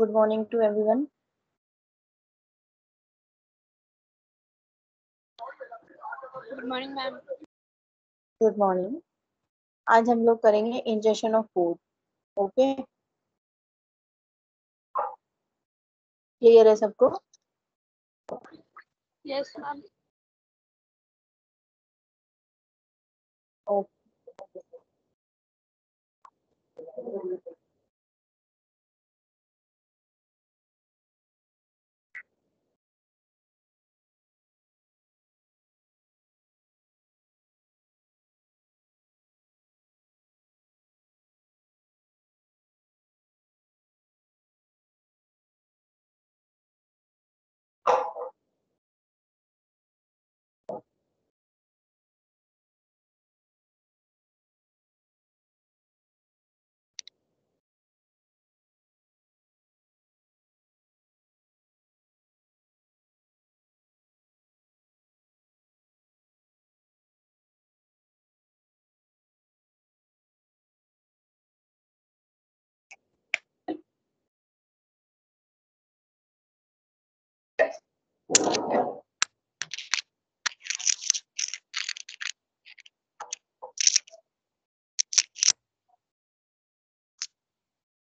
Good morning to everyone. Good morning ma'am. Good morning. आज हम लोग करेंगे ingestion of food. Okay, clear है सबको? Yes ma'am. Okay,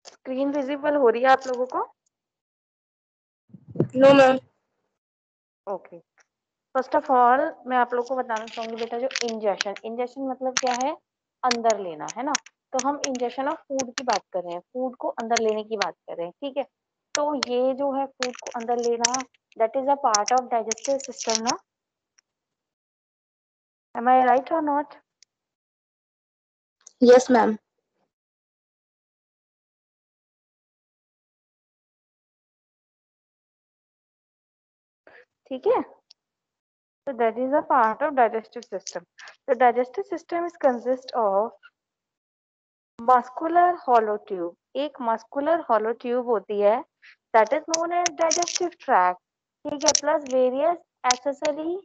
screen visible हो रही है आप लोगों को? No ma'am. Okay, first of all मैं आप लोगों को बताना चाहूंगी बेटा, जो इंजेक्शन मतलब क्या है? अंदर लेना है ना। तो हम इंजेक्शन ऑफ फूड की बात कर रहे हैं, फूड को अंदर लेने की बात कर रहे हैं, ठीक है। तो ये जो है फूड को अंदर लेना, that is a part of digestive system ना। एम आई राइट और नॉट? Yes ma'am. ठीक है, so that is a part of digestive system. The digestive system is consist of muscular hollow tube. एक muscular hollow tube होती है, that is known as digestive tract, ठीक है, plus various accessory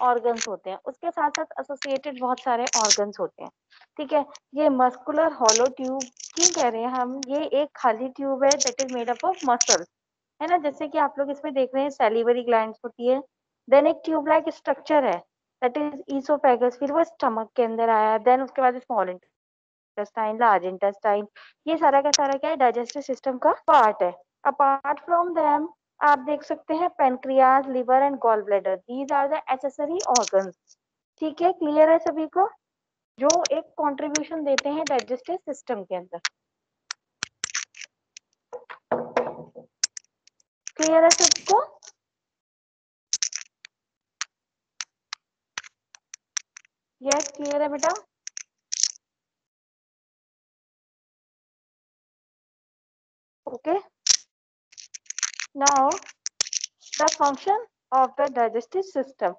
organs होते हैं, उसके साथ साथ एसोसिएटेड बहुत सारे ऑर्गन्स होते हैं, ठीक है। ये मस्कुलर हॉलो ट्यूब क्यों कह रहे हैं हम? ये एक खाली ट्यूब है that is made up of muscle, है ना। जैसे कि आप लोग इसमें देख रहे हैं सैलिवरी ग्लैंड्स होती है, देन एक ट्यूब लाइक स्ट्रक्चर है दैट इज ईसोफेगस, फिर वो स्टमक के अंदर आया, देन उसके बाद स्मॉल इंटेस्टाइन, लार्ज इंटेस्टाइन, ये सारा का सारा क्या है? डाइजेस्टिव सिस्टम का पार्ट है। अपार्ट फ्रॉम देम आप देख सकते हैं pancreas, liver and gall bladder, these are the accessory organs, ठीक है। क्लियर है सभी को? जो एक कंट्रीब्यूशन देते हैं डाइजेस्टिव सिस्टम के अंदर। क्लियर है सबको? यस, क्लियर है बेटा? Okay, now the function of the digestive system.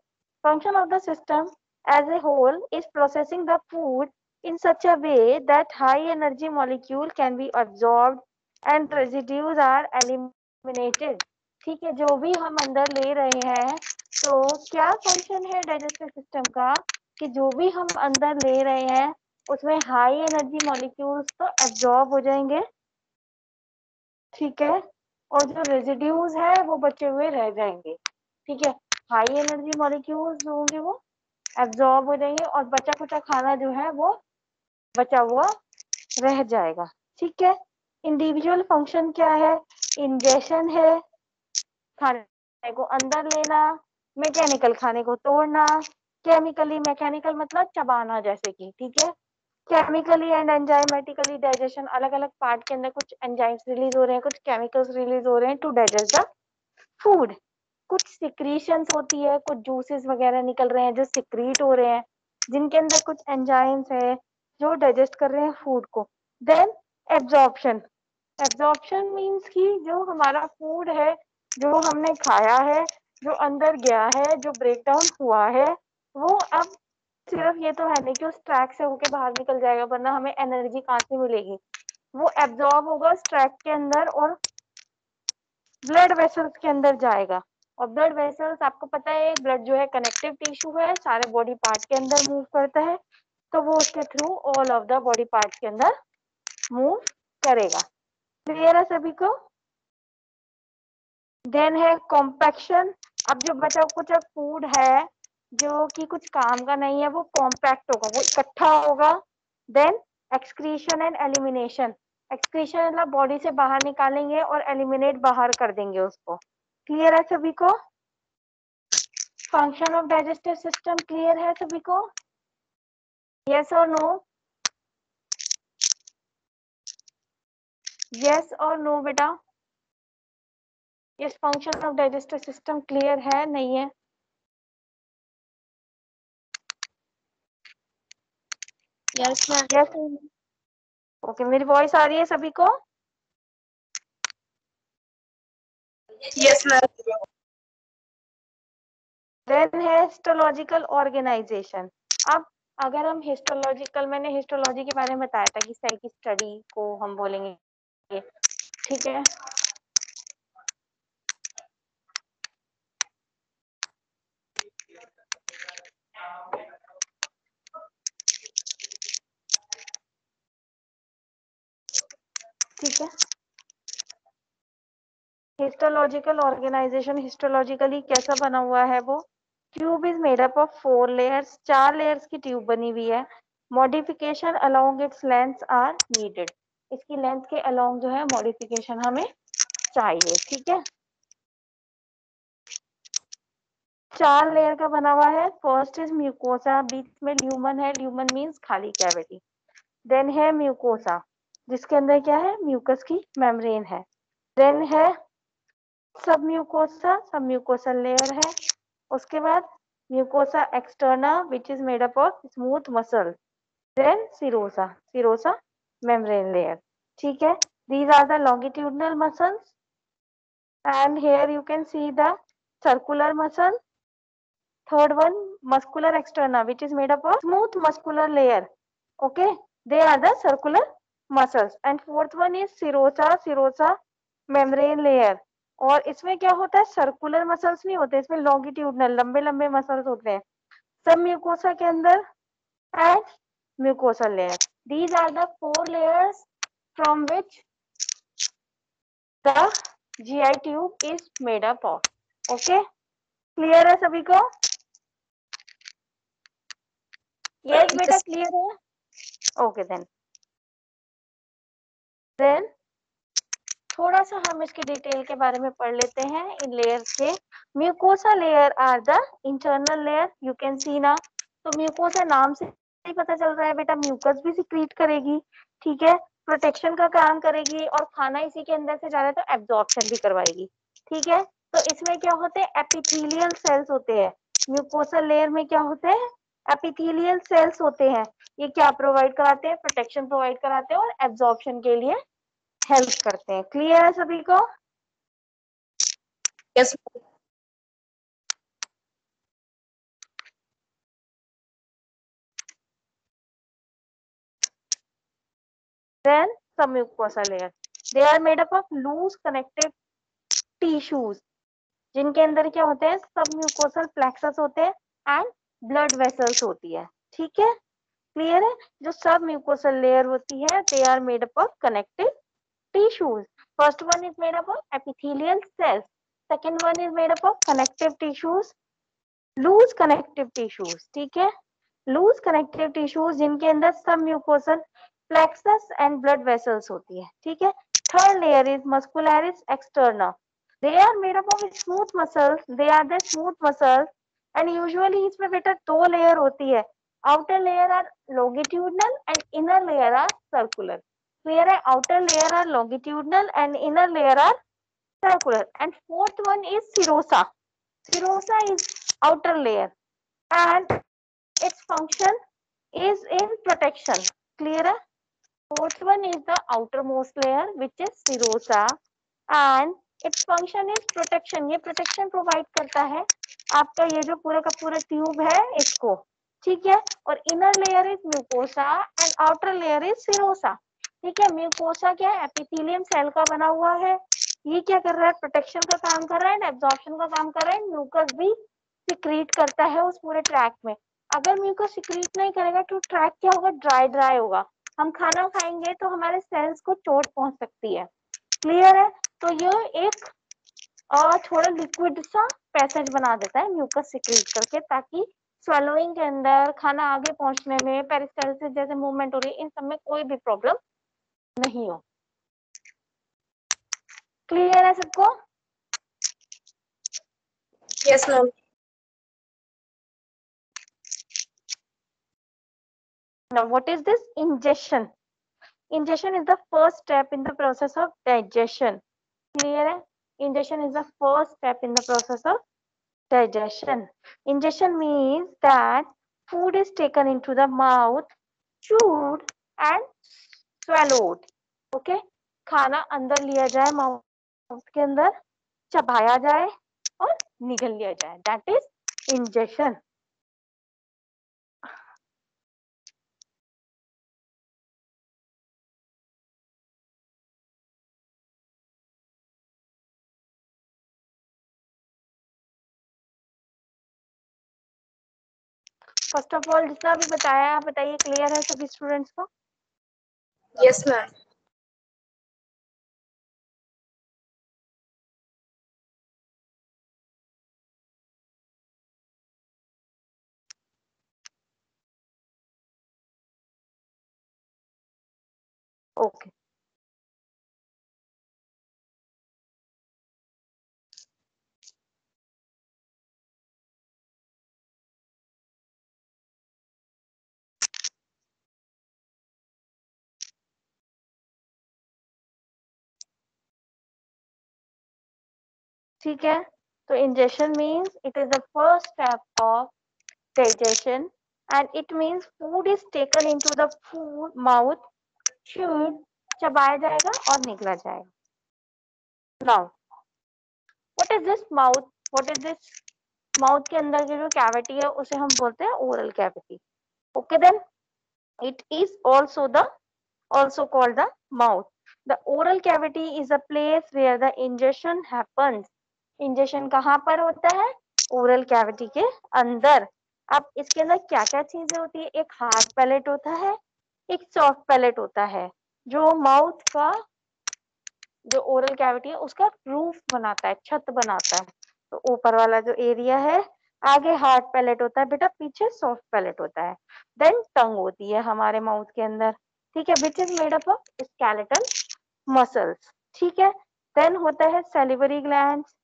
Function of the system as a whole is processing the food in such a way that high energy molecule can be absorbed and residues are eliminated. ठीक है, जो भी हम अंदर ले रहे हैं, तो क्या फंक्शन है डाइजेस्टिव सिस्टम का कि जो भी हम अंदर ले रहे हैं उसमें हाई एनर्जी मॉलिक्यूल्स तो एब्जॉर्ब हो जाएंगे, ठीक है, और जो रेजिड्यूज है वो बचे हुए रह जाएंगे, ठीक है। हाई एनर्जी मॉलिक्यूल्स जो होंगे वो एब्जॉर्ब हो जाएंगे और बचा कुचा खाना जो है वो बचा हुआ रह जाएगा, ठीक है। इंडिविजुअल फंक्शन क्या है? इंजेशन है, खाने को अंदर लेना, मैकेनिकल खाने को तोड़ना, केमिकली, मैकेनिकल मतलब चबाना जैसे कि, ठीक है। केमिकली एंड एंजाइमेटिकली डाइजेशन, अलग अलग पार्ट के अंदर कुछ एंजाइम्स रिलीज हो रहे हैं, कुछ केमिकल्स रिलीज हो रहे हैं टू डाइजेस्ट द फूड। कुछ सिक्रीशंस होती है, कुछ जूसेस वगैरह निकल रहे हैं जो सिक्रीट हो रहे हैं, जिनके अंदर कुछ एंजाइम्स है जो डाइजेस्ट कर रहे हैं फूड को। देन एब्जॉर्प्शन, एब्जॉर्प्शन मींस कि जो हमारा फूड है, जो हमने खाया है, जो अंदर गया है, जो ब्रेक डाउन हुआ है, वो अब सिर्फ ये तो है नहीं कि उस ट्रैक से होके बाहर निकल जाएगा, वरना हमें एनर्जी कहाँ से मिलेगी? वो एब्जॉर्ब होगा उस ट्रैक के अंदर और ब्लड वेसल्स के अंदर जाएगा। और ब्लड वेसल्स आपको पता है ब्लड जो है कनेक्टिव टिश्यू है, सारे बॉडी पार्ट के अंदर मूव करता है, तो वो उसके through all of the body part के अंदर मूव करेगा। क्लियर है सभी को? देन है कॉम्पैक्शन। अब जो बचा कुछ फूड है जो कि कुछ काम का नहीं है वो कॉम्पैक्ट होगा, वो इकट्ठा होगा। Then excretion and elimination. Excretion मतलब बॉडी से बाहर निकालेंगे और एलिमिनेट बाहर कर देंगे उसको। क्लियर है सभी को? Function of digestive system clear है सभी को? यस और नो? यस और नो बेटा? Yes, function of digestive system clear है नहीं है? Yes, ma'am. यस। ओके, मेरी वॉइस आ रही है सभी को? Yes, ma'am. देन है हिस्टोलॉजिकल ऑर्गेनाइजेशन। अब अगर हम हिस्टोलॉजिकल, मैंने हिस्टोलॉजी के बारे में बताया था कि सेल की स्टडी को हम बोलेंगे, ठीक है? ठीक है, हिस्टोलॉजिकल ऑर्गेनाइजेशन हिस्टोलॉजिकली कैसा बना हुआ है वो? Tube is made up of 4 layers, 4 layers की ट्यूब बनी हुई है। Modification along its length are needed. इसकी लेंथ के अलोंग जो है मॉडिफिकेशन हमें चाहिए, ठीक है? 4 लेयर का बना हुआ है। फर्स्ट इज म्यूकोसा, बीच में ल्यूमन है, ल्यूमन मीन्स खाली कैविटी। देन है म्यूकोसा जिसके अंदर क्या है, म्यूकस की मेम्ब्रेन है। देन है सब म्यूकोसा, सब म्यूकोसल लेयर है। उसके बाद mucosa externa which is made up of smooth muscle. Then serosa, serosa membrane layer, ठीक है? These are the longitudinal muscles and here you can see the circular muscle. Third one, muscular externa which is made up of smooth muscular layer. Okay, they are the circular muscles. And fourth one is serosa, serosa membrane layer. और इसमें क्या होता है, circular muscles नहीं होते, इसमें longitudinal लंबे लंबे मसल्स होते हैं सब म्यूकोसा के अंदर। And mucosal layer, these are the 4 layers from which the GI tube is made up of. Okay, clear है सभी को? यस बेटा, क्लियर है? ओके देन थोड़ा सा हम इसके डिटेल के बारे में पढ़ लेते हैं इन लेयर्स के। Mucosa layer are the internal layer, you can see ना। तो म्यूकोसा नाम से ही पता चल रहा है बेटा, म्यूकस भी सिक्रीट करेगी, ठीक है? प्रोटेक्शन का काम करेगी और खाना इसी के अंदर से जा रहा है तो एब्जॉर्प्शन भी करवाएगी, ठीक है? तो इसमें क्या होते हैं, एपिथेलियल सेल्स होते हैं। म्यूकोसा लेयर में क्या होते हैं, एपिथेलियल सेल्स होते हैं। ये क्या प्रोवाइड कराते हैं, प्रोटेक्शन प्रोवाइड कराते हैं और एब्जॉर्प्शन के लिए हेल्प करते हैं। क्लियर है सभी को? Yes. Then submucosa layer, they are made up of loose connective tissues जिनके अंदर क्या होते हैं, सबम्यूकोसल प्लेक्सस होते हैं एंड ब्लड वेसल्स होती है, ठीक है? क्लियर है? जो सबम्यूकोसल लेयर होती है they are made up of connective tissues. First one is made up of epithelial cells, second one is made up of connective tissues, loose connective tissues, ठीक है? लूज कनेक्टिव टिश्यूज जिनके अंदर सब mucosal plexus and blood vessels होती है, ठीक है? Third layer is muscularis externa, they are made up of smooth muscles, they are the smooth muscles and usually इसमें बेटा 2 लेयर होती है, outer layer are longitudinal and inner layer are circular. Clear है? Outer layer are longitudinal and inner layer are circular. And fourth one is serosa, serosa is outer layer and its function is in protection. Clear? Fourth one is the outermost layer which is serosa and its function is protection. ये protection provide करता है आपका ये जो पूरा का पूरा tube है इसको, ठीक है? और inner layer is mucosa and outer layer is serosa, ठीक है? म्यूकोसा क्या है, एपिथेलियम सेल का बना हुआ है, ये क्या कर रहा है, प्रोटेक्शन का काम कर रहा है, एब्जॉर्प्शन का काम कर रहा है, म्यूकस भी सिक्रीट करता है उस पूरे ट्रैक में। अगर म्यूकस सिक्रीट नहीं करेगा तो ट्रैक क्या होगा, ड्राई ड्राई होगा, हम खाना खाएंगे तो हमारे सेल्स को चोट पहुंच सकती है। क्लियर है? तो ये एक और थोड़ा लिक्विड सा पैसेज बना देता है म्यूकस सिक्रीट करके, ताकि स्वेलोइंग के अंदर खाना आगे पहुंचने में पेरिस्टाल्सिस जैसे मूवमेंट हो रही है इन सब में कोई भी प्रॉब्लम नहीं हो। क्लियर है सबको? Yes, ma'am. Now what is this ingestion? Ingestion is the first step in the process of digestion. Clear है? Ingestion is the first step in the process of digestion. Ingestion means that food is taken into the mouth, chewed and swallowed. Okay? खाना अंदर लिया जाए mouth के अंदर, चबाया जाए और निगल लिया जाए. That is ingestion. First of all जितना भी बताया आप बताइए, क्लियर है सभी स्टूडेंट्स को? Yes, ma'am. ओके. ठीक है, तो ingestion means it is the first step of digestion and it means food is taken into the food mouth, chewed, चबाया जाएगा और निकला जाएगा. Now what is this mouth? What is this mouth के अंदर की जो cavity है उसे हम बोलते हैं oral cavity. Okay, then it is also called the mouth. The oral cavity is a place where the ingestion happens. Injection कहाँ पर होता है? ओरल कैविटी के अंदर. अब इसके अंदर क्या क्या चीजें होती है? एक हार्ड पैलेट होता है, एक सॉफ्ट पैलेट होता है, जो माउथ का जो ओरल कैविटी है उसका रूफ बनाता है, छत बनाता है. तो ऊपर वाला जो एरिया है, आगे हार्ड पैलेट होता है बेटा, पीछे सॉफ्ट पैलेट होता है. देन टंग होती है हमारे माउथ के अंदर. ठीक है, विच is made up of skeletal muscles. ठीक है, देन होता है सैलिवरी ग्लैंड्स.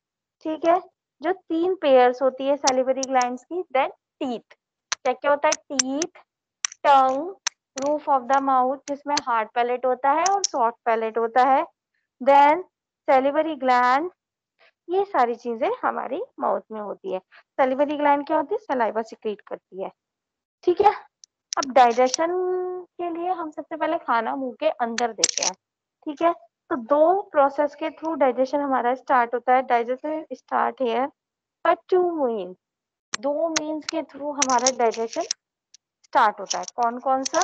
ठीक है, जो 3 पेयर्स होती है सैलिवरी ग्लैंड्स की. Then teeth. क्या क्या होता है? Teeth, tongue, roof of the mouth जिसमें हार्ड पैलेट होता है और सॉफ्ट पैलेट होता है. Then salivary gland. ये सारी चीजें हमारी माउथ में होती है. सैलिवरी ग्लैंड क्या होती है? सलाइवा सिक्रीट करती है. ठीक है, अब डाइजेशन के लिए हम सबसे पहले खाना मुंह के अंदर देते हैं. ठीक है, तो 2 प्रोसेस के थ्रू डाइजेशन हमारा स्टार्ट होता है. Digestion start here bye 2 means. 2 means के थ्रू हमारा डाइजेशन स्टार्ट होता है. कौन कौन सा?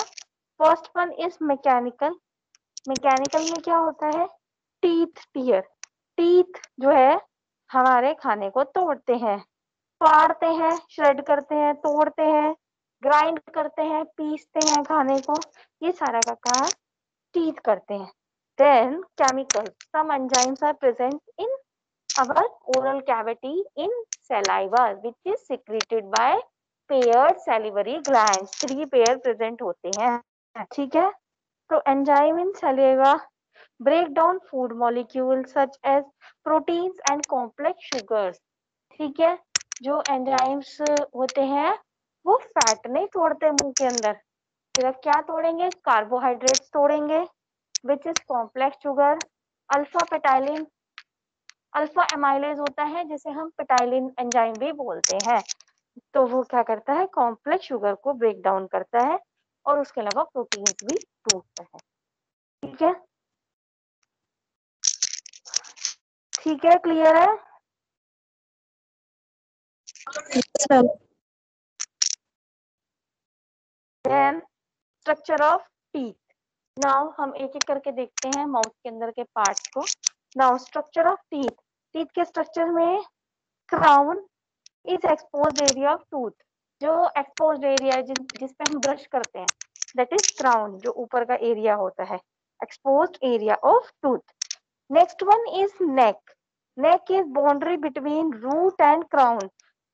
First one is mechanical. Mechanical में क्या होता है? Teeth tier. टीथ जो है हमारे खाने को तोड़ते हैं, फाड़ते हैं, श्रेड करते हैं, तोड़ते हैं, ग्राइंड करते हैं, पीसते हैं खाने को. ये सारा का काम टीथ करते हैं. Then chemicals, some enzymes are present in our oral cavity in saliva which is secreted by paired salivary glands. 3 pair present होते हैं. ठीक है, तो enzyme in saliva break down food molecules such as proteins and complex sugars. ठीक है, जो enzymes होते हैं वो फैट नहीं तोड़ते मुंह के अंदर, सिर्फ क्या तोड़ेंगे? कार्बोहाइड्रेट्स तोड़ेंगे, which is complex sugar. Alpha ptyalin, alpha amylase होता है जिसे हम पेटाइलिन एंजाइम भी बोलते हैं. तो वो क्या करता है? कॉम्प्लेक्स शुगर को ब्रेक डाउन करता है और उसके अलावा प्रोटीन्स भी टूटता है. ठीक है, ठीक है, क्लियर है? Yes, ma'am. Then structure of teeth. Now हम एक एक करके देखते हैं माउथ के अंदर के पार्ट्स को. Now structure of teeth. Teeth के स्ट्रक्चर में crown is exposed area of tooth. जो एक्सपोज्ड एरिया है जिस पे हम ब्रश करते हैं, दैट इज क्राउन, जो ऊपर का एरिया होता है, exposed area of tooth. Next one is neck. Neck is boundary between root and crown.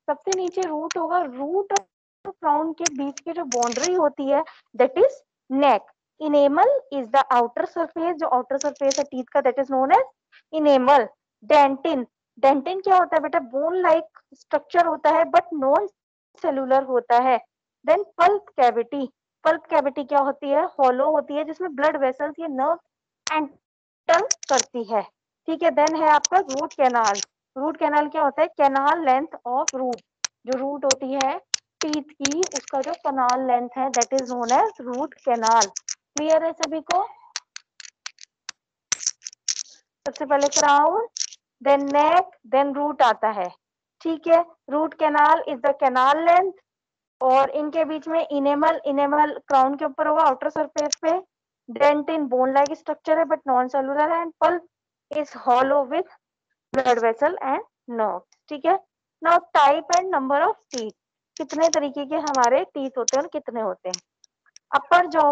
सबसे नीचे रूट होगा, रूट और क्राउन के बीच की जो बाउंड्री होती है that is neck. Enamel is the outer surface, जो आउटर सरफेस है टीथ का that is known as enamel. Dentin, dentin क्या होता है बेटा? बोन लाइक स्ट्रक्चर होता है बट नॉन सेलुलर होता है। Then pulp cavity, pulp cavity क्या होती है? हॉलो होती है जिसमें ब्लड वेसल्स या नर्व एंटर करती है, ठीक है। देन है आपका रूट कैनाल। रूट कैनाल क्या होता है? कैनाल लेंथ ऑफ रूट, जो रूट होती है टीथ की उसका जो कैनाल लेंथ है that is known as root canal. Clear है सभी को? सबसे पहले crown, then neck, then root आता है, ठीक है। Root canal is the canal length, और इनके बीच में इनेमल, इनेमल क्राउन के ऊपर होगा आउटर सरफेस पे। डेंटिन बोन लाइक स्ट्रक्चर है बट नॉन सेलुलर है, and pulp is hollow with blood vessel and nerve, ठीक है। Now type and number of teeth, कितने तरीके के हमारे टीथ होते हैं और कितने होते हैं? अपर जॉ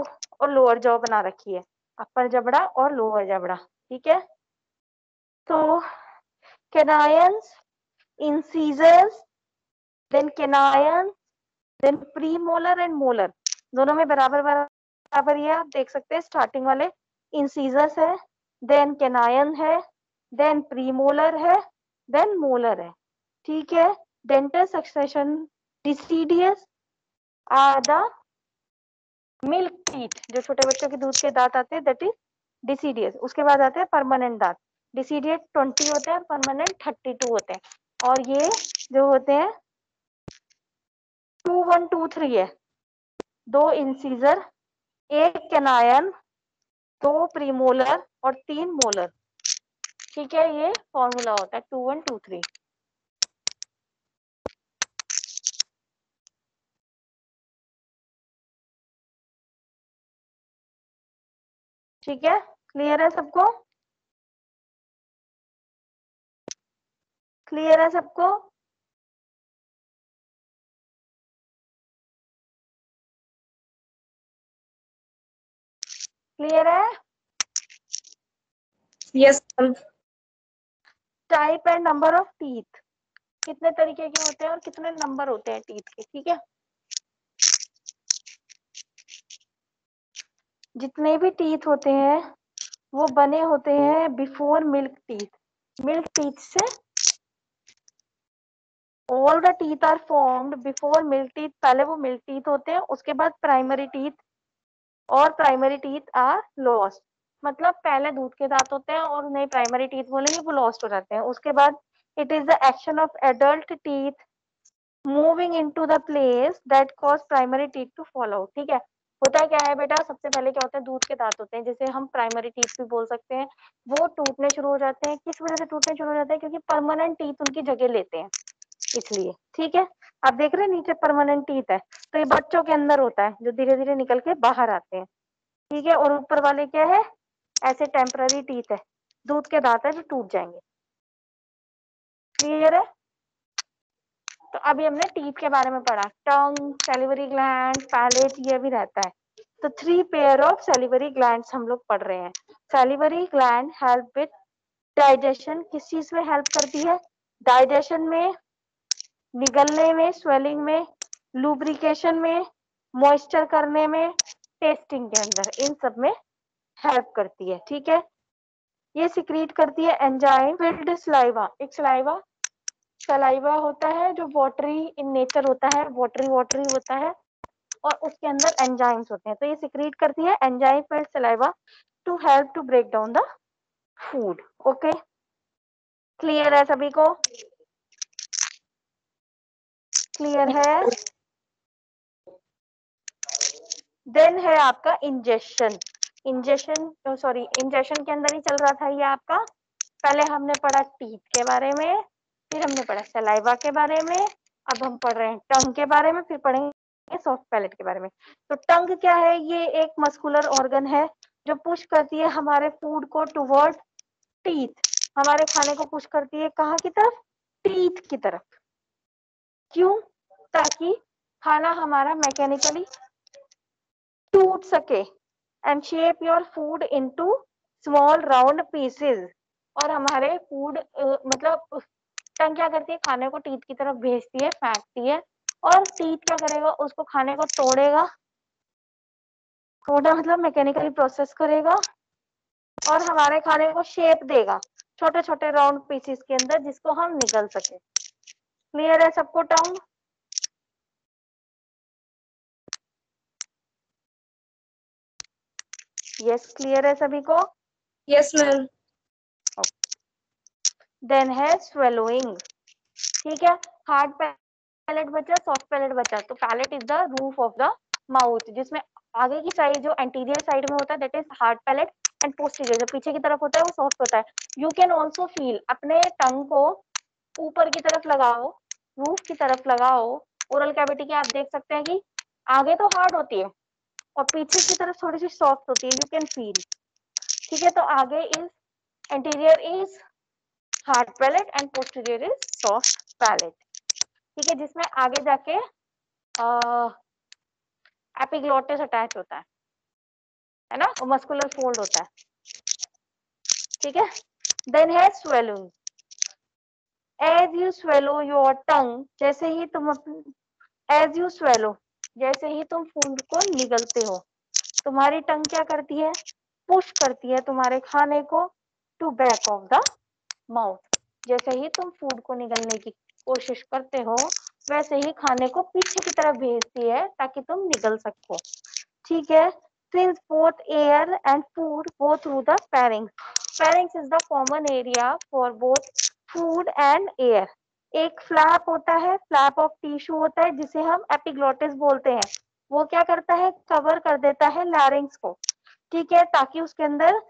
और लोअर जॉ बना रखी है, अपर जबड़ा और लोअर जबड़ा, ठीक है। तो canines, incisors, then canines, then premolar and molar, दोनों में बराबर बराबर ये आप देख सकते हैं। स्टार्टिंग वाले इंसीजर्स है, देन कैनायन है, देन प्रीमोलर है, देन मोलर है, ठीक है। Dental succession deciduous are the milk teeth, जो छोटे बच्चों के दूध के दांत आते हैं दैट इज डिसीडियस। उसके बाद आते हैं परमानेंट दांत, डिसीडियस 20 होते हैं, परमानेंट 32 होते हैं। और ये जो होते हैं 2 1 2 3 है, 2 इंसीजर, 1 कैनायन, 2 प्रीमोलर और 3 मोलर, ठीक है। ये फॉर्मूला होता है 2 1 2 3, ठीक है। क्लियर है सबको? क्लियर है सबको? क्लियर है? Yes, ma'am. Type and number of teeth, कितने तरीके के होते हैं और कितने नंबर होते हैं टीथ के, ठीक है। जितने भी टीथ होते हैं वो बने होते हैं before milk teeth. Milk teeth से all the teeth are formed before milk teeth, पहले वो मिल्क टीथ होते हैं, उसके बाद प्राइमरी टीथ और प्राइमरी टीथ आर लॉस्ट। मतलब पहले दूध के दांत होते हैं और उन्हें प्राइमरी टीथ बोलेंगे, वो लॉस्ट हो जाते हैं। उसके बाद it is the action of adult teeth moving into the place that cause primary teeth to fall out, ठीक है। होता क्या है बेटा? सबसे पहले क्या होता है? दूध के दांत होते हैं, जिसे हम प्राइमरी टीथ भी बोल सकते हैं, वो टूटने शुरू हो जाते हैं। किस वजह से टूटने शुरू हो जाते हैं? क्योंकि परमानेंट टीथ उनकी जगह लेते हैं, इसलिए, ठीक है। आप देख रहे हैं नीचे परमानेंट टीथ है, तो ये बच्चों के अंदर होता है जो धीरे धीरे निकल के बाहर आते हैं, ठीक है। और ऊपर वाले क्या है? ऐसे टेम्पररी टीथ है, दूध के दांत है जो टूट जाएंगे। क्लियर है? तो अभी हमने टीथ के बारे में पढ़ा, टंग, सैलिवरी ग्लैंड, पैलेट, ये भी रहता है। तो 3 पेयर ऑफ सैलिवरी ग्लैंड्स हम लोग पढ़ रहे हैं। Salivary gland help with digestion, किस चीज में हेल्प करती है? डाइजेशन में, निगलने में, स्वेलिंग में, लुब्रिकेशन में, मॉइस्चर करने में, टेस्टिंग के अंदर, इन सब में हेल्प करती है, ठीक है। ये सिक्रीट करती है एंजाइम फिल्ड सलाइवा। एक सलाइवा होता है जो वाटरी इन नेचर होता है, वाटरी वाटरी होता है, और उसके अंदर एंजाइम्स होते हैं। तो ये सिक्रीट करती है enzyme filled saliva to help to break down the food. Okay, clear है सभी को? क्लियर है? देन है आपका इंजेक्शन। इंजेक्शन के अंदर ही चल रहा था ये आपका। पहले हमने पढ़ा टीथ के बारे में, फिर हमने पढ़ा सलाइवा के बारे में, अब हम पढ़ रहे हैं टंग के बारे में, फिर पढ़ेंगे सॉफ्ट पैलेट के बारे में। तो टंग क्या है? ये एक मस्कुलर ऑर्गन है जो पुश करती है हमारे फूड को टुवर्ड टीथ, हमारे खाने को पुश करती है कहाँ की तरफ? टीथ की तरफ। क्यों? ताकि खाना हमारा मैकेनिकली टूट सके and shape your food into small round pieces और हमारे फूड मतलब टंग क्या करती है, खाने को टीथ की तरफ भेजती है, फेंकती है, और टीथ क्या करेगा, उसको खाने को तोड़ेगा, तोड़ा मतलब मैकेनिकली प्रोसेस करेगा और हमारे खाने को शेप देगा छोटे छोटे राउंड पीसेस के अंदर, जिसको हम निगल सके। क्लियर है सबको टर्म? यस, क्लियर है सभी को? Yes, ma'am. देन है स्वेलोइंग। ठीक है, हार्ड पैलेट बचा, सॉफ्ट पैलेट बचा। तो palate is the roof of the mouth, जिसमें आगे की साइड जो एंटीरियर साइड में होता है that is hard palate, and posterior जो पीछे की तरफ होता है वो सॉफ्ट होता है। यू कैन ऑल्सो फील, अपने टंग को ऊपर की तरफ लगाओ, रूफ की तरफ लगाओ। ओरल कैविटी के आप देख सकते हैं कि आगे तो हार्ड होती है और पीछे की तरफ थोड़ी सी सॉफ्ट होती है, यू कैन फील। ठीक है, तो आगे is anterior is hard palate and posterior is soft palate. ठीक है, जिसमें आगे जाके एपिग्लोटिस अटैच होता है ना, और मस्कुलर फोल्ड होता है। ठीक है, देन है swallowing. As you swallow your tongue, जैसे ही तुम एज यू स्वेलो, जैसे ही तुम फूड को निगलते हो, तुम्हारी टंग क्या करती है, पुश करती है तुम्हारे खाने को to back of the mouth. जैसे ही तुम फूड को निगलने की कोशिश करते हो, वैसे ही खाने को पीछे की तरफ भेजती है ताकि तुम निगल सको। ठीक है, since both air and food go through the pharynx. Pharynx is the common area for both food and air. एक फ्लैप होता है, फ्लैप ऑफ टिश्यू होता है जिसे हम एपिग्लोटिस बोलते हैं। वो क्या करता है, कवर कर देता है लैरिंग्स को। ठीक है, ताकि उसके अंदर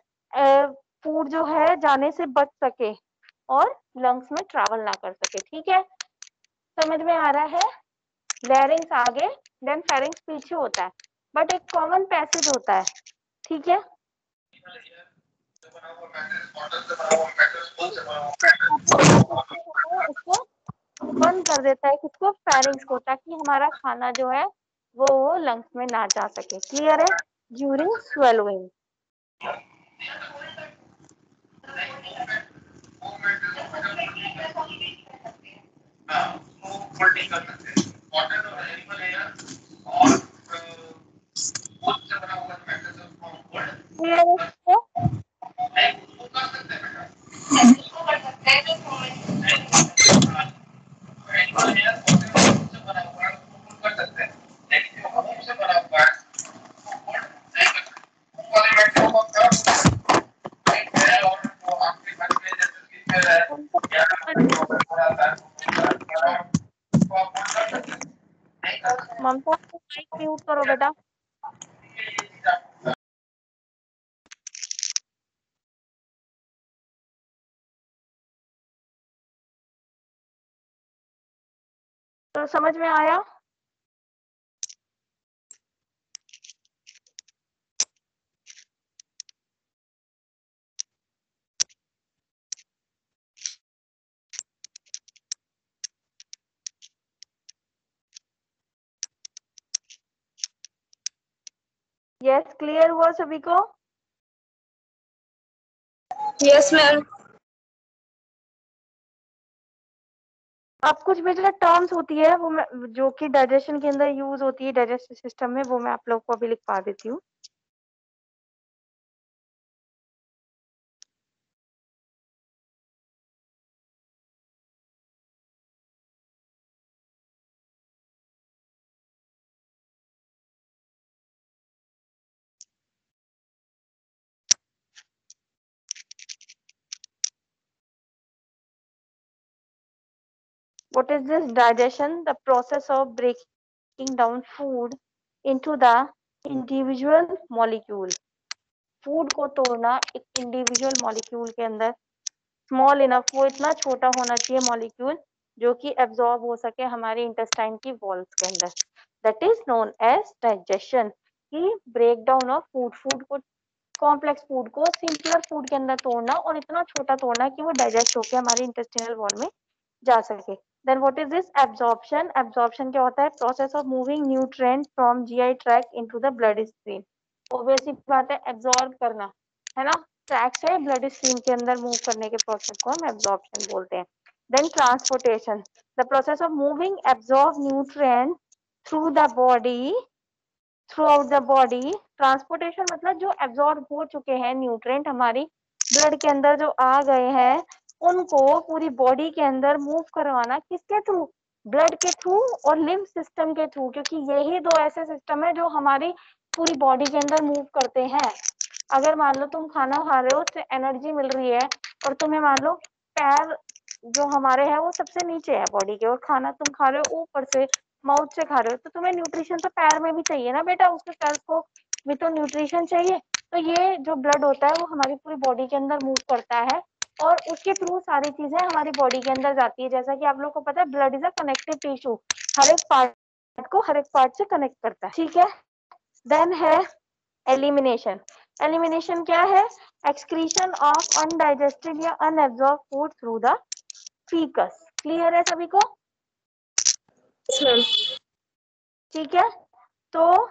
फूड जो है जाने से बच सके और लंग्स में ट्रैवल ना कर सके। ठीक है, समझ में आ रहा है? लैरिंग्स आगे, देन फेरिंग्स पीछे होता है, बट एक कॉमन पैसेज होता है। ठीक है, उसको बंद कर देता है किसको, फेरिंग्स को, ताकि हमारा खाना जो है वो लंग्स में ना जा सके। क्लियर है? During swallowing. Mamta, mic mute करो बेटा। तो समझ में आया? यस, क्लियर हुआ सभी को? Yes, ma'am. अब कुछ बेटा टर्म्स होती है वो मैं, जो कि डाइजेशन के अंदर यूज होती है डाइजेस्टिव सिस्टम में, वो मैं आप लोग को अभी लिखवा देती हूँ। What is this digestion? The process of breaking down food into the individual molecule. Food को तोड़ना एक इंडिविजुअल मॉलिक्यूल के अंदर, स्मॉल इनफ, वो इतना छोटा होना चाहिए मॉलिक्यूल जो कि एब्जॉर्ब हो सके हमारे इंटेस्टाइन की वॉल्स के अंदर। That is known as digestion. की break down of food, food को, कॉम्प्लेक्स फूड को सिंपलर फूड के अंदर तोड़ना और इतना छोटा तोड़ना कि वो डाइजेस्ट होकर हमारे इंटेस्टिनल वॉल में जा सके। Then what is this absorption? Absorption क्या होता है? Process of moving nutrient from GI tract into the blood stream. Obviously बात है, एब्जॉर्ब करना है ना, ट्रैक से ब्लड स्ट्रीम के अंदर मूव करने के प्रोसेस को हम एब्जॉर्प्शन बोलते हैं। Then transportation, the process of moving absorb nutrient through the body, throughout the body. Transportation मतलब जो एब्जॉर्ब हो चुके हैं न्यूट्रिएंट हमारी ब्लड के अंदर जो आ गए हैं उनको पूरी बॉडी के अंदर मूव करवाना, किसके थ्रू? ब्लड के थ्रू और लिम्फ सिस्टम के थ्रू, क्योंकि यही दो ऐसे सिस्टम है जो हमारी पूरी बॉडी के अंदर मूव करते हैं। अगर मान लो तुम खाना खा रहे हो, उससे एनर्जी मिल रही है, और तुम्हें मान लो पैर जो हमारे हैं वो सबसे नीचे है बॉडी के, और खाना तुम खा रहे हो ऊपर से, माउथ से खा रहे हो, तो तुम्हें न्यूट्रिशन तो पैर में भी चाहिए ना बेटा, उसके सेल्स को भी तो न्यूट्रिशन चाहिए। तो ये जो ब्लड होता है वो हमारी पूरी बॉडी के अंदर मूव करता है, और उसके थ्रू सारी चीजें हमारी बॉडी के अंदर जाती है। जैसा कि आप लोग को पता है, blood is a connective tissue, हर एक पार्ट को हर एक पार्ट से कनेक्ट करता है, ठीक है। देन है एलिमिनेशन। एलिमिनेशन क्या है? एक्सक्रीशन ऑफ अनडाइजेस्टेड या unabsorbed food through the faeces. Clear है सभी को? Yes, ma'am. ठीक है, तो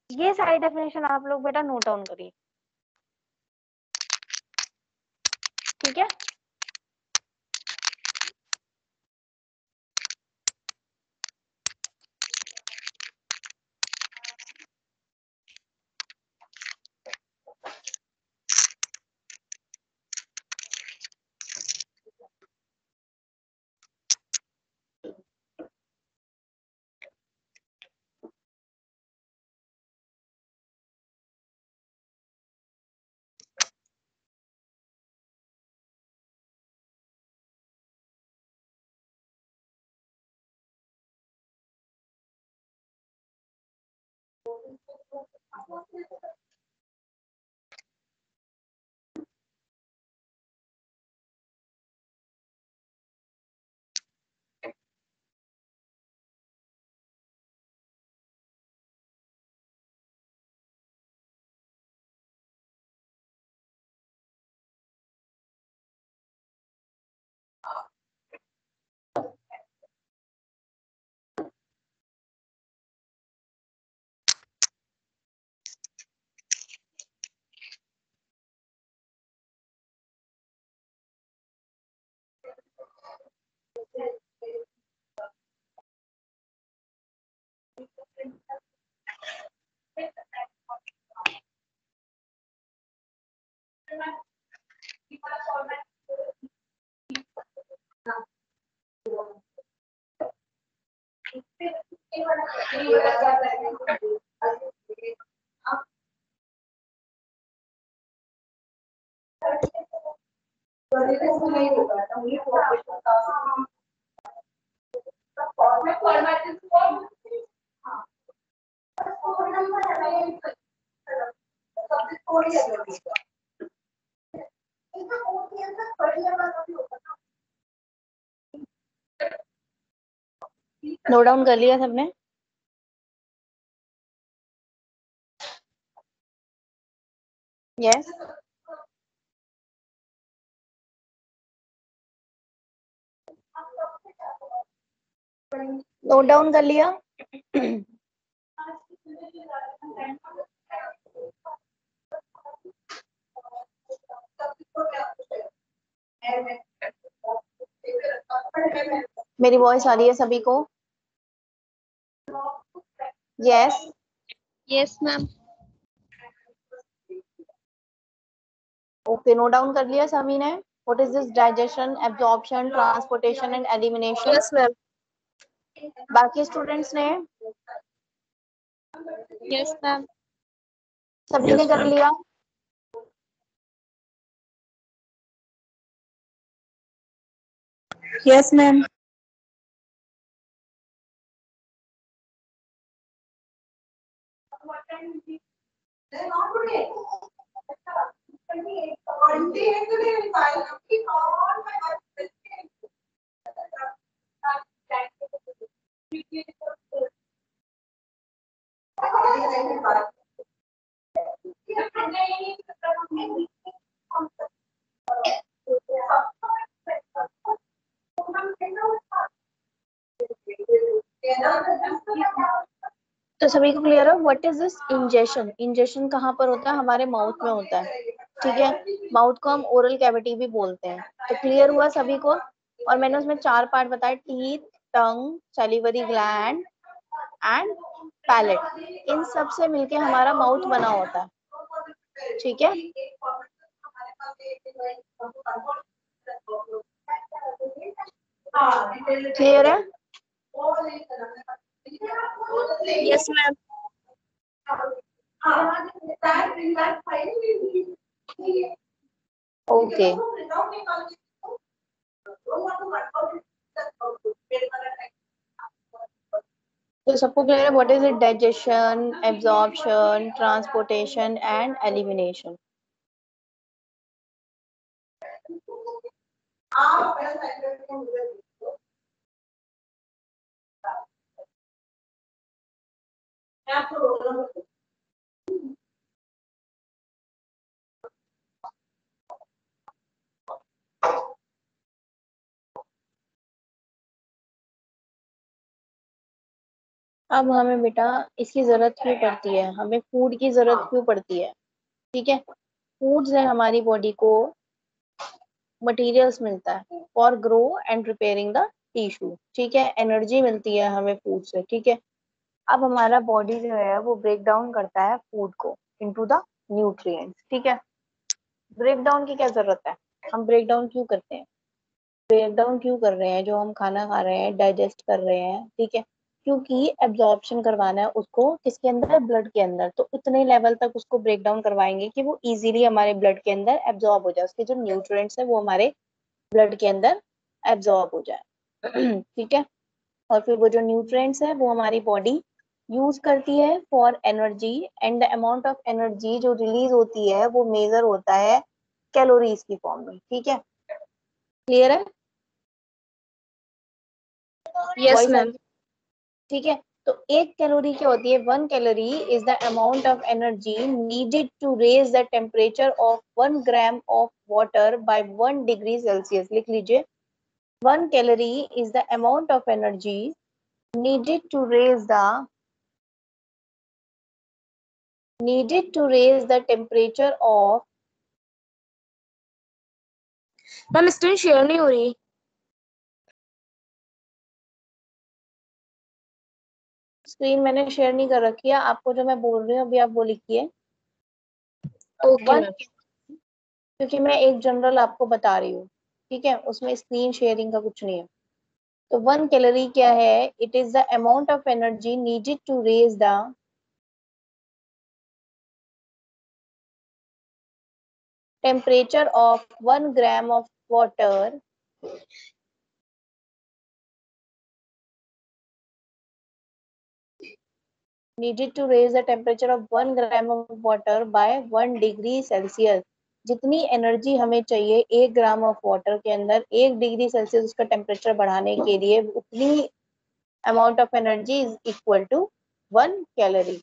ये सारी डेफिनेशन आप लोग बेटा नोट डाउन करिए, ठीक है। नोट डाउन कर लिया सबने? यस, नोट डाउन कर लिया? मेरी वॉइस आ रही है सभी को? Yes, Yes, ma'am. Okay, note down कर लिया सभी ने? What is this? Digestion, absorption, transportation and elimination. Yes, ma'am. बाकी स्टूडेंट्स ने? Yes, ma'am. सभी ने कर लिया? Yes, ma'am. तो सभी को क्लियर है? What is this? Ingestion. Ingestion कहाँ पर होता है? हमारे माउथ में होता है। ठीक है, माउथ को हम ओरल कैविटी भी बोलते हैं। तो क्लियर हुआ सभी को? और मैंने उसमें 4 पार्ट बताए, teeth, tongue, salivary gland and palate. इन सब से मिलके हमारा माउथ बना होता है। ठीक है, क्लियर है? Yes, ma'am. ओके, तो सबको क्लियर है? What is it? Digestion, absorption, transportation and elimination. अब हमें बेटा इसकी जरूरत क्यों पड़ती है, हमें फूड की जरूरत क्यों पड़ती है? ठीक है, फूड से हमारी बॉडी को मटेरियल्स मिलता है for grow and repairing the tissue. ठीक है, एनर्जी मिलती है हमें फूड से। ठीक है, अब हमारा बॉडी जो है वो ब्रेक डाउन करता है फूड को इनटू द न्यूट्रिएंट्स। ठीक है, ब्रेक डाउन की क्या जरूरत है? हम ब्रेक डाउन क्यों करते हैं? ब्रेक डाउन क्यों कर रहे हैं? जो हम खाना खा रहे हैं, डाइजेस्ट कर रहे हैं, ठीक है, क्योंकि एब्जॉर्प्शन करवाना है उसको किसके अंदर? ब्लड के अंदर। तो उतने लेवल तक उसको ब्रेक डाउन करवाएंगे कि वो इजीली हमारे ब्लड के अंदर एब्जॉर्ब हो जाए, उसके जो न्यूट्रिएंट्स है वो हमारे ब्लड के अंदर एब्जॉर्ब हो जाए। ठीक है, और फिर वो जो न्यूट्रिएंट्स है वो हमारी बॉडी यूज करती है for energy, and the amount of energy जो रिलीज होती है वो मेजर होता है कैलोरीज की फॉर्म में। ठीक है, क्लियर है? Yes, वॉइस आ ma'am. रही है? ठीक है, तो 1 कैलोरी क्या होती है? 1 calorie is the amount of energy needed to raise the temperature of 1 gram of water by 1 degree Celsius. लिख लीजिए, 1 calorie is the amount of energy needed to raise the temperature of। Ma'am screen share नहीं हो रही। Screen मैंने share नहीं कर रखी है, आपको जो मैं बोल रही हूँ अभी आप वो लिखिए। Okay one, ma'am. क्योंकि मैं एक जनरल आपको बता रही हूँ, ठीक है, उसमें स्क्रीन शेयरिंग का कुछ नहीं है। तो 1 कैलोरी क्या है? It is the amount of energy needed to raise the temperature of 1 gram of water needed to raise the temperature of 1 gram of water by 1 degree Celsius. जितनी एनर्जी हमें चाहिए 1 ग्राम ऑफ वाटर के अंदर 1 degree Celsius उसका temperature बढ़ाने के लिए, उतनी amount of energy is equal to 1 calorie.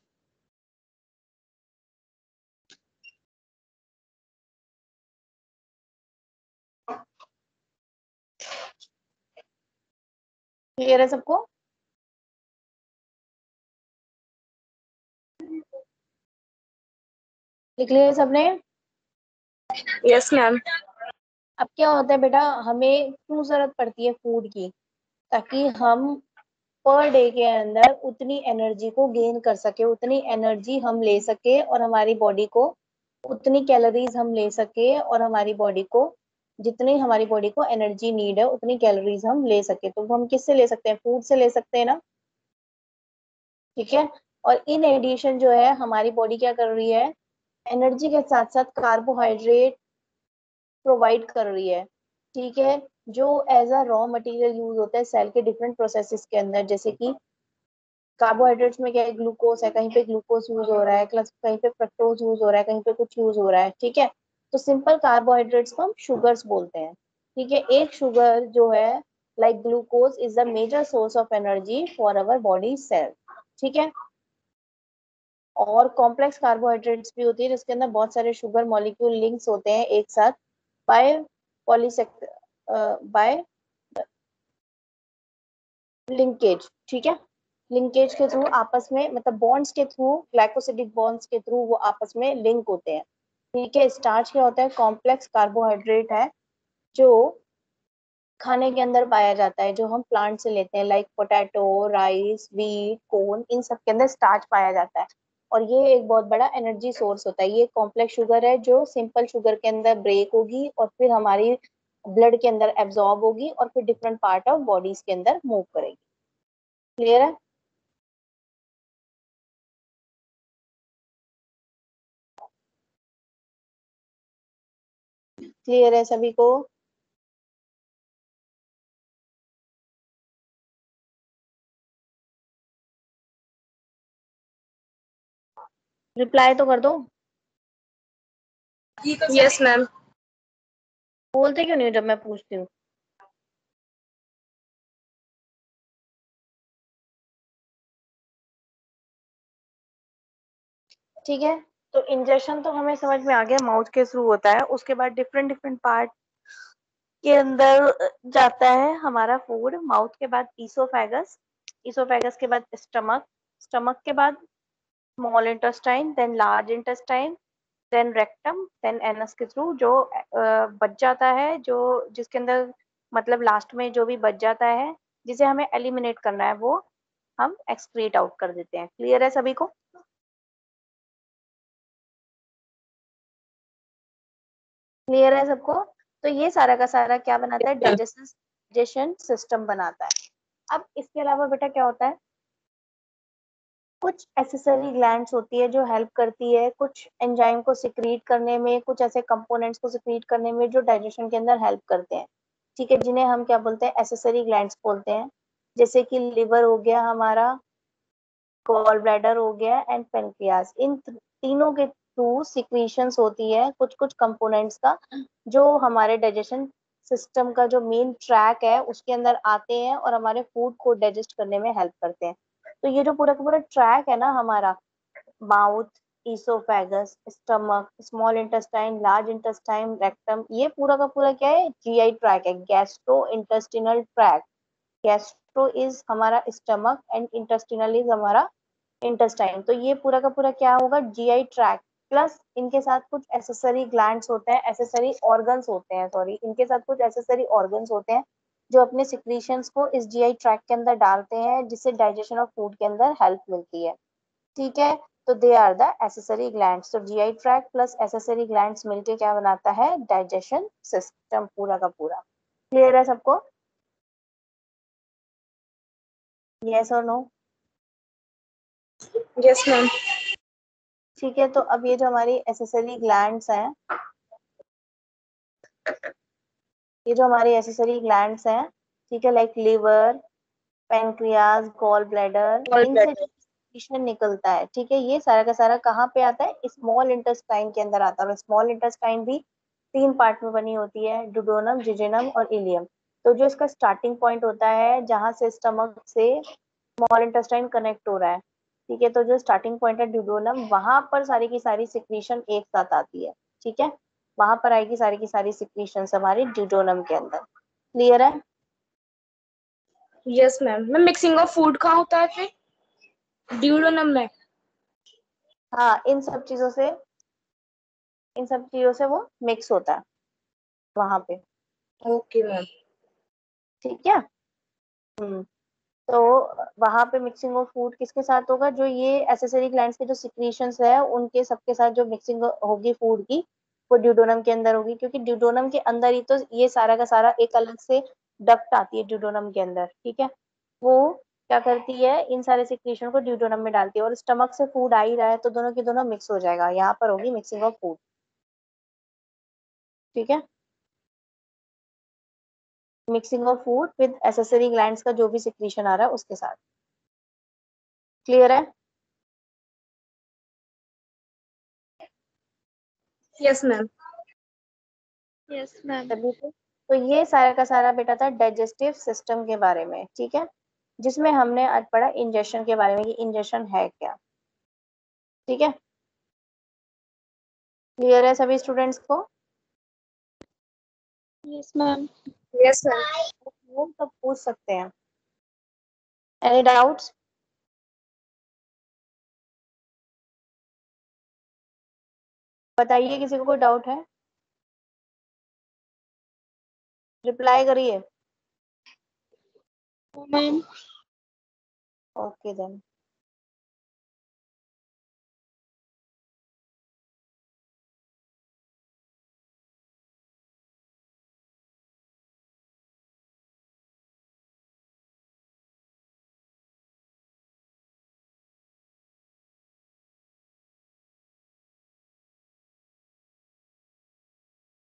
Clear है सबको? लिख लिया सबने? Yes ma'am. अब क्या होता है बेटा, हमें क्यों जरूरत पड़ती है फूड की? ताकि हम पर डे के अंदर उतनी एनर्जी को गेन कर सके, उतनी एनर्जी हम ले सके और हमारी बॉडी को उतनी कैलोरीज हम ले सके, और हमारी बॉडी को जितनी हमारी बॉडी को एनर्जी नीड है उतनी कैलोरीज हम ले सके। तो हम किससे ले सकते हैं? फूड से ले सकते हैं ना। ठीक है, और इन एडिशन जो है हमारी बॉडी क्या कर रही है? एनर्जी के साथ साथ कार्बोहाइड्रेट प्रोवाइड कर रही है। ठीक है, जो as a raw material use होता है सेल के डिफरेंट प्रोसेसेस के अंदर। जैसे कि कार्बोहाइड्रेट्स में क्या है? ग्लूकोज है, कहीं पे ग्लूकोज यूज हो रहा है, प्लस कहीं पे फ्रक्टोज यूज हो रहा है, कहीं पे कुछ यूज हो रहा है। ठीक है, तो सिंपल कार्बोहाइड्रेट्स को हम शुगर्स बोलते हैं। ठीक है, एक शुगर जो है like glucose is the major source of energy for our body cell. ठीक है, और कॉम्प्लेक्स कार्बोहाइड्रेट्स भी होती है जिसके अंदर बहुत सारे शुगर मॉलिक्यूल लिंक्स होते हैं एक साथ बाय पॉलीसेक बाय लिंकेज। ठीक है, लिंकेज के थ्रू आपस में, मतलब बॉन्ड्स के थ्रू, ग्लाइकोसिडिक बॉन्ड्स के थ्रू वो आपस में लिंक होते हैं। ठीक है, स्टार्च क्या होता है? कॉम्प्लेक्स कार्बोहाइड्रेट है जो खाने के अंदर पाया जाता है, जो हम प्लांट से लेते हैं, like potato, rice, wheat, corn, इन सब के अंदर स्टार्च पाया जाता है। और ये एक बहुत बड़ा एनर्जी सोर्स होता है। ये कॉम्प्लेक्स शुगर है जो सिंपल शुगर के अंदर ब्रेक होगी और फिर हमारी ब्लड के अंदर एब्जॉर्ब होगी और फिर डिफरेंट पार्ट ऑफ बॉडीज के अंदर मूव करेगी। क्लियर है? क्लियर है सभी को? रिप्लाई तो कर दो। Yes ma'am. बोलते क्यों नहीं हो जब मैं पूछती हूँ? ठीक है, तो इंजेक्शन तो हमें समझ में आ गया, माउथ के थ्रू होता है। उसके बाद डिफरेंट डिफरेंट पार्ट के अंदर जाता है हमारा फूड। माउथ के बाद ईसोफेगस, ईसोफेगस के बाद स्टमक, स्टमक के बाद small intestine, then large intestine, then rectum, then anus के थ्रू जो बच जाता है, जो जिसके अंदर मतलब लास्ट में जो भी बच जाता है जिसे हमें एलिमिनेट करना है वो हम एक्सक्रीट आउट कर देते हैं। क्लियर है सभी को? क्लियर है सबको? तो ये सारा का सारा क्या बनाता है? डाइजेशन सिस्टम बनाता है। अब इसके अलावा बेटा क्या होता है? कुछ एसेसरी ग्लैंड्स होती है जो हेल्प करती है कुछ एंजाइम को सिक्रीट करने में, कुछ ऐसे कंपोनेंट्स को सिक्रीट करने में जो डाइजेशन के अंदर हेल्प करते हैं। ठीक है, जिन्हें हम क्या बोलते हैं? एसेसरी ग्लैंड्स बोलते हैं। जैसे कि लिवर हो गया हमारा, गॉल ब्लैडर हो गया एंड पेनक्रियास। इन तीनों के थ्रू सिक्रीशंस होती है कुछ कुछ कंपोनेंट्स का, जो हमारे डाइजेशन सिस्टम का जो मेन ट्रैक है उसके अंदर आते हैं और हमारे फूड को डाइजेस्ट करने में हेल्प करते हैं। तो ये जो पूरा का पूरा ट्रैक है ना हमारा, mouth, oesophagus, stomach, small intestine, large intestine, rectum, ये पूरा का पूरा क्या है? जीआई ट्रैक है, gastro intestinal track. Gastro is हमारा स्टमक एंड इंटेस्टिनल इज हमारा इंटेस्टाइन। तो ये पूरा का पूरा क्या होगा? GI tract. प्लस इनके साथ कुछ एसेसरी ग्लैंड्स होते हैं, एसेसरी ऑर्गन्स होते हैं, सॉरी, इनके साथ कुछ एसेसरी ऑर्गन्स होते हैं जो अपने सिक्रीशंस को इस जीआई ट्रैक के अंदर डालते हैं, जिससे डाइजेशन ऑफ फूड के अंदर हेल्प मिलती है। ठीक है, तो they are the accessory glands. तो GI tract plus accessory glands मिलके क्या बनाता है? डाइजेशन सिस्टम पूरा का पूरा। क्लियर है सबको? यस और नो? Yes ma'am. ठीक है, तो अब ये जो हमारी एसेसरी ग्लैंड्स हैं, ये जो हमारी एसेसरी ग्लैंड्स हैं, ठीक है, like liver, pancreas, gall bladder, इनसे जो secretion निकलता है, ठीक है, ये सारा का सारा कहाँ पे आता है? स्मॉल इंटेस्टाइन के अंदर आता है। और स्मॉल इंटेस्टाइन भी तीन पार्ट में बनी होती है, डुडोनम, जिजेनम और इलियम। तो जो इसका स्टार्टिंग पॉइंट होता है जहां से स्टमक से स्मॉल इंटेस्टाइन कनेक्ट हो रहा है, ठीक है, तो जो स्टार्टिंग पॉइंट है ड्यूडोनम, वहां पर सारी की सारी सिक्रीशन एक साथ आती है। ठीक है, वहां पर आएगी सारी की सारी सिक्रीशन हमारी ड्यूडोनम के अंदर। क्लियर है? Yes ma'am. Ma'am mixing of food कहाँ होता है फिर? ड्यूरोनम में। हाँ, इन सब चीजों से वो मिक्स होता है वहां पे। Okay ma'am. ठीक है। हम्म, तो वहां पे मिक्सिंग ऑफ फूड किसके साथ होगा? जो ये एसेसरी ग्लैंड्स के जो सिक्रीशंस है उनके सबके साथ जो मिक्सिंग होगी फूड की, वो ड्यूडोनम के अंदर होगी। क्योंकि ड्यूडोनम के अंदर ही तो ये सारा का सारा एक अलग से डक्ट आती है ड्यूडोनम के अंदर। ठीक है, वो क्या करती है? इन सारे सिक्रीशन को ड्यूडोनम में डालती है और स्टमक से फूड आ ही रहा है तो दोनों की दोनों मिक्स हो जाएगा, यहाँ पर होगी मिक्सिंग ऑफ फूड। ठीक है, mixing of food with accessory glands का जो भी सिक्रीशन आ रहा है उसके साथ। क्लियर है? Yes ma'am. Yes ma'am. तभी तो ये सारा का सारा बेटा था डाइजेस्टिव सिस्टम के बारे में। ठीक है, जिसमें हमने आज पढ़ा इंजेक्शन के बारे में कि इंजेक्शन है क्या। ठीक है, क्लियर है सभी स्टूडेंट्स को? Yes ma'am. Yes ma'am. वो सब पूछ सकते हैं। Any doubts? बताइए, किसी को कोई डाउट है? रिप्लाई करिए। Ma'am okay then.